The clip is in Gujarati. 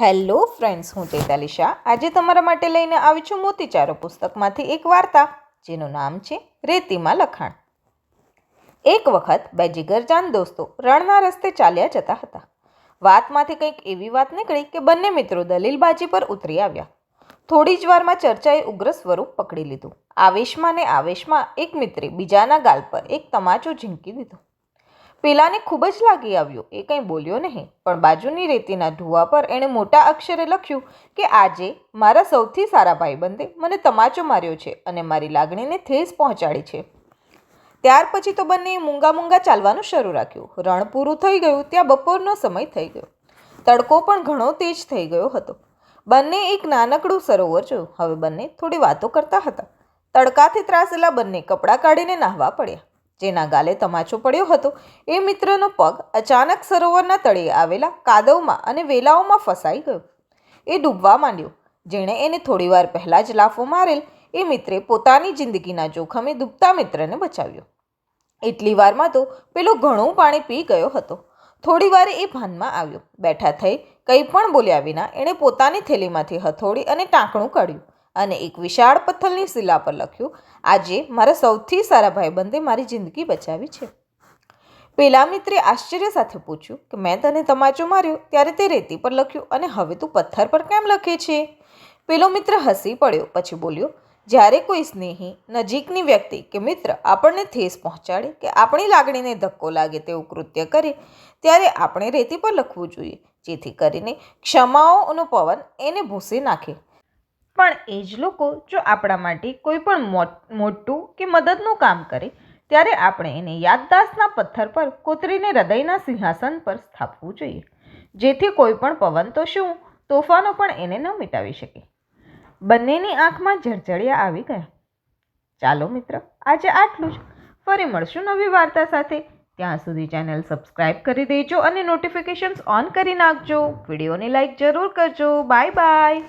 હેલો ફ્રેન્ડ્સ, હું ચૈતાલી શાહ આજે તમારા માટે લઈને આવી છું મોતીચારો પુસ્તકમાંથી એક વાર્તા જેનું નામ છે રેતીમાં લખાણ. એક વખત બે જીગરજાન દોસ્તો રણના રસ્તે ચાલ્યા જતા હતા. વાતમાંથી કંઈક એવી વાત નીકળી કે બંને મિત્રો દલીલબાજી પર ઉતરી આવ્યા. થોડી જ વારમાં ચર્ચાએ ઉગ્ર સ્વરૂપ પકડી લીધું. આવેશમાં એક મિત્રે બીજાના ગાલ પર એક તમાચો ઝીંકી દીધો. પેલાને ખૂબ જ લાગી આવ્યું. એ કંઈ બોલ્યો નહીં, પણ બાજુની રેતીના ઢૂવા પર એણે મોટા અક્ષરે લખ્યું કે આજે મારા સૌથી સારા ભાઈબંધે મને તમાચો માર્યો છે અને મારી લાગણીને ઠેસ પહોંચાડી છે. ત્યાર પછી તો બંનેએ મૂંગા ચાલવાનું શરૂ રાખ્યું. રણ પૂરું થઈ ગયું ત્યાં બપોરનો સમય થઈ ગયો. તડકો પણ ઘણો તેજ થઈ ગયો હતો. બંને એક નાનકડું સરોવર જોયું. હવે બંને થોડી વાતો કરતા હતા. તડકાથી ત્રાસેલા બંને કપડાં કાઢીને નાહવા પડ્યા. જેના ગાલે તમાચો પડ્યો હતો એ મિત્રનો પગ અચાનક સરોવરના તળિયે આવેલા કાદવમાં અને વેલાઓમાં ફસાઈ ગયો. એ ડૂબવા માંડ્યો. જેણે એને થોડીવાર પહેલાં જ લાફો મારેલ એ મિત્રે પોતાની જિંદગીના જોખમે ડૂબતા મિત્રને બચાવ્યો. એટલી વારમાં તો પેલો ઘણું પાણી પી ગયો હતો. થોડી વારે એ ભાનમાં આવ્યો. બેઠા થઈ કંઈ પણ બોલ્યા વિના એણે પોતાની થેલીમાંથી હથોડી અને ટાંકણું કાઢ્યું અને એક વિશાળ પથ્થરની શિલા પર લખ્યું, આજે મારા સૌથી સારા ભાઈબંધે મારી જિંદગી બચાવી છે. પેલા મિત્રે આશ્ચર્ય સાથે પૂછ્યું કે મેં તને તમાચો માર્યો ત્યારે તે રેતી પર લખ્યું અને હવે તું પથ્થર પર કેમ લખે છે? પેલો મિત્ર હસી પડ્યો. પછી બોલ્યો, જ્યારે કોઈ સ્નેહી નજીકની વ્યક્તિ કે મિત્ર આપણને ઠેસ પહોંચાડે કે આપણી લાગણીને ધક્કો લાગે તેવું કૃત્ય કરે ત્યારે આપણે રેતી પર લખવું જોઈએ, જેથી કરીને ક્ષમાઓનો પવન એને ભૂંસી નાખે. પણ એ જ લોકો જો આપણા માટે કોઈ પણ મોટું કે મદદનું કામ કરે ત્યારે આપણે એને યાદદાસ્તના પથ્થર પર કોતરીને હૃદયના સિંહાસન પર સ્થાપવું જોઈએ, જેથી કોઈ પણ પવન તો શું તોફાનો પણ એને ન મિટાવી શકે. બંનેની આંખમાં જળજળિયા આવી ગયા. ચાલો મિત્ર, આજે આટલું જ. ફરી મળશું નવી વાર્તા સાથે. ત્યાં સુધી ચેનલ સબસ્ક્રાઈબ કરી દેજો અને નોટિફિકેશન્સ ઓન કરી નાખજો. વિડીયોને લાઈક જરૂર કરજો. Bye bye.